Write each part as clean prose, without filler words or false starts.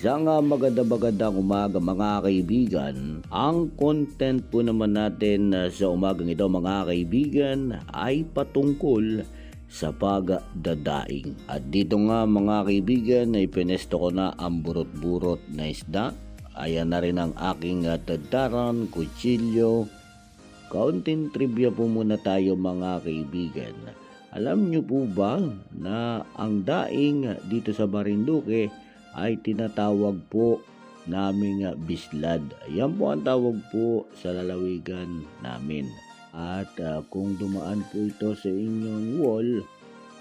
Isang magandang umaga mga kaibigan. Ang content po naman natin sa umagang ito mga kaibigan ay patungkol sa pagdadaing. At dito nga mga kaibigan ay pinesto ko na ang burot-burot na isda. Ayan na rin ang aking tadaran, kutsilyo. Kaunting trivia po muna tayo mga kaibigan. Alam nyo po ba na ang daing dito sa Marinduque ay tinatawag po naming bislad. Yan po ang tawag po sa lalawigan namin. At kung dumaan po ito sa inyong wall,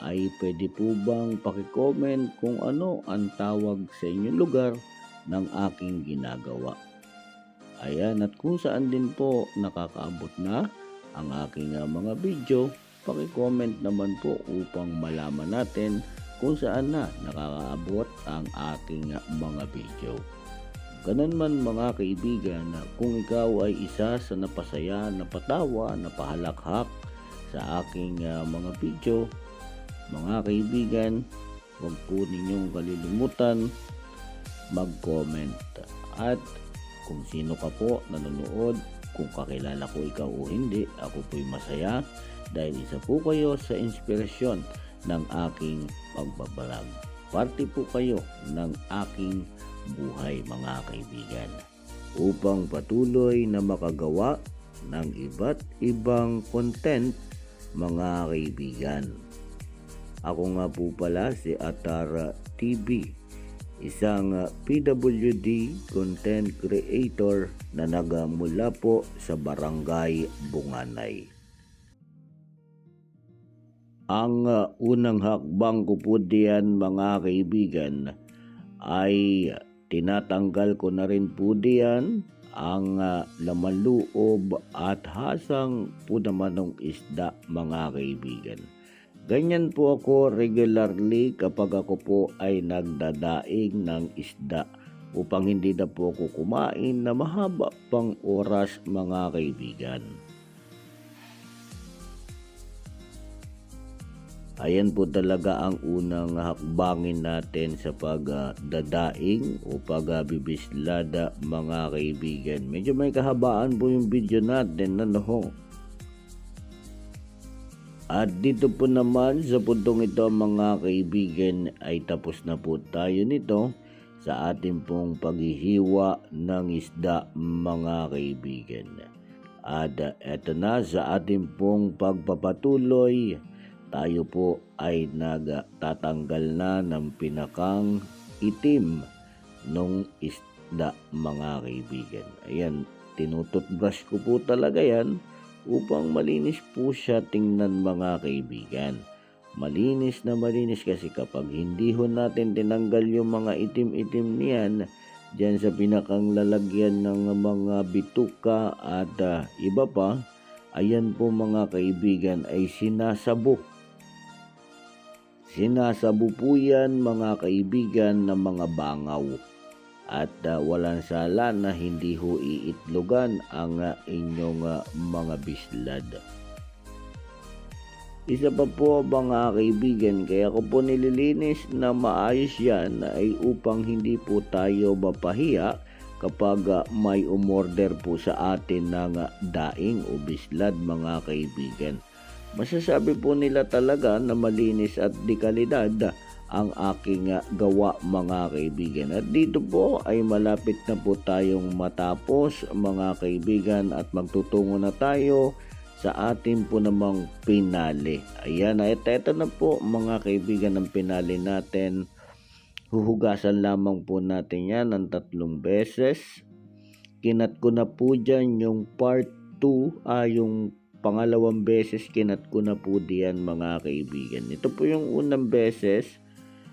ay pwede po bang pakicomment kung ano ang tawag sa inyong lugar ng aking ginagawa. Ayan, at kung saan din po nakakaabot na ang aking mga video, pakicomment naman po upang malaman natin kung saan na nakakaabot ang aking mga video. Ganun man mga kaibigan, kung ikaw ay isa sa napasaya, napatawa, napahalakhak sa aking mga video, mga kaibigan, huwag po ninyong kalilimutan mag-comment. At kung sino ka po nanonood, kung kakilala ko ikaw o hindi, ako po'y masaya dahil isa po kayo sa inspirasyon ng aking pagbabalag. Parte po kayo ng aking buhay mga kaibigan upang patuloy na makagawa ng iba't ibang content mga kaibigan. Ako nga po pala si Atara TV, isang PWD content creator na nagamula po sa Barangay Bunganay. Ang unang hakbang ko po diyan mga kaibigan ay tinatanggal ko na rin po diyan ang laman loob at hasang po naman ng isda mga kaibigan. Ganyan po ako regularly kapag ako po ay nagdadaing ng isda upang hindi na po ako kumain na mahaba pang oras mga kaibigan. Ayan po talaga ang unang hakbangin natin sa pagdadaing o pagbibislada mga kaibigan. Medyo may kahabaan po yung video natin, ano. At dito po naman sa puntong ito mga kaibigan ay tapos na po tayo nito sa ating pong paghihiwa ng isda mga kaibigan. At eto na sa ating pong pagpapatuloy, tayo po ay nagtatanggal na ng pinakang itim ng isda mga kaibigan. Ayan, tinututbrush ko po talaga yan upang malinis po siya tingnan mga kaibigan. Malinis na malinis kasi kapag hindi ho natin tinanggal yung mga itim-itim niyan dyan sa pinakang lalagyan ng mga bituka at iba pa, ayan po mga kaibigan ay sinasabo. Sinasabo po yan mga kaibigan ng mga bangaw at walang sala na hindi ho iitlogan ang inyong mga bislad. Isa pa po mga kaibigan, kaya ko po nililinis na maayos yan ay upang hindi po tayo mapahiya kapag may umorder po sa atin ng daing o bislad mga kaibigan. Masasabi po nila talaga na malinis at di kalidad ang aking gawa mga kaibigan. At dito po ay malapit na po tayong matapos mga kaibigan at magtutungo na tayo sa ating po namang pinali. Ayan, at ito na po mga kaibigan ang pinali natin. Huhugasan lamang po natin yan ng 3 beses. Kinat ko na po dyan yung part 2, yung pangalawang beses kinat ko na po diyan mga kaibigan. Ito po yung unang beses,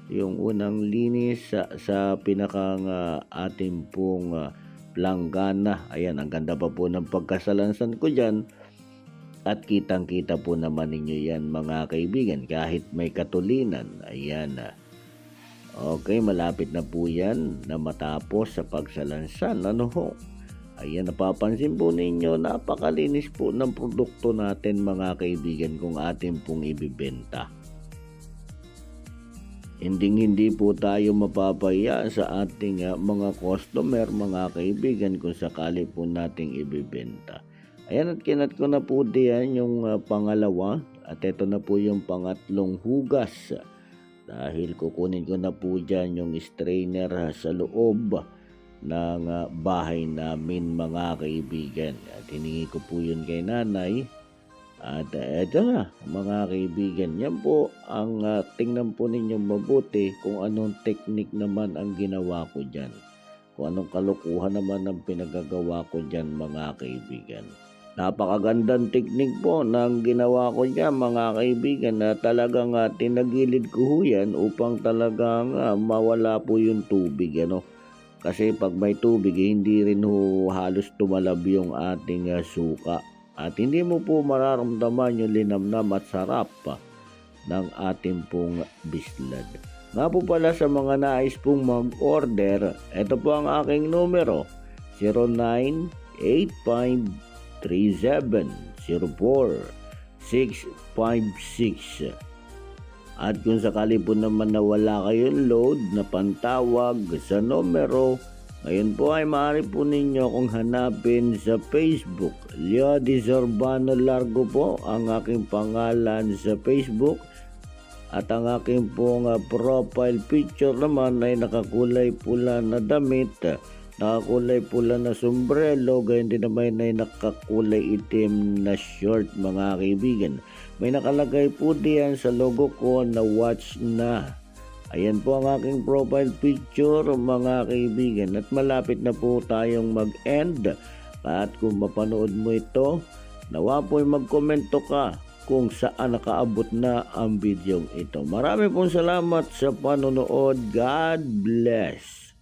yung unang linis sa pinakang ating pong planggana. Ayan, ang ganda pa po ng pagkasalansan ko dyan. At kitang-kita po naman ninyo yan mga kaibigan kahit may katulinan. Ayan. Okay, malapit na po yan na matapos sa pagsalansan. Ano ho? Ayan, napapansin po ninyo, napakalinis po ng produkto natin mga kaibigan kung atin pong ibibenta. Hindi po tayo mapapahiya sa ating mga customer, mga kaibigan, kung sakali po nating ibibenta. Ayan, at kinat ko na po diyan yung pangalawa, at ito na po yung pangatlong hugas. Dahil kukunin ko na po dyan yung strainer sa loob ng bahay namin, mga kaibigan. At hiningi ko po yun kay nanay. At eto na, mga kaibigan, yan po ang tingnan po ninyo mabuti kung anong technique naman ang ginawa ko dyan. Kung anong kalukuhan naman ang pinagagawa ko dyan, mga kaibigan. Napakagandang technique po na ang ginawa ko dyan, mga kaibigan, na talagang tinagilid ko ho yan upang talagang mawala po yung tubig. Kasi pag may tubig, hindi rin ho halos tumalab yung ating suka. At hindi mo po mararamdaman yung linamnam at sarap ng ating pong bislad. Nga po pala sa mga nais pong mag-order, ito po ang aking numero, 0985370456. At kung sakali po naman na wala kayong load na pantawag sa numero, ngayon po ay maaari po ninyo akong hanapin sa Facebook. Leody Zorbano Largo po ang aking pangalan sa Facebook. At ang aking pong profile picture naman ay nakakulay pula na damit, nakakulay pula na sombrero, gayon din naman ay nakakulay itim na short, mga kaibigan. May nakalagay po diyan sa logo ko na watch na. Ayan po ang aking profile picture, mga kaibigan, at malapit na po tayong mag-end. At kung mapanood mo ito, nawa po'y magkomento ka kung saan nakaabot na ang video ito. Marami pong salamat sa panonood. God bless.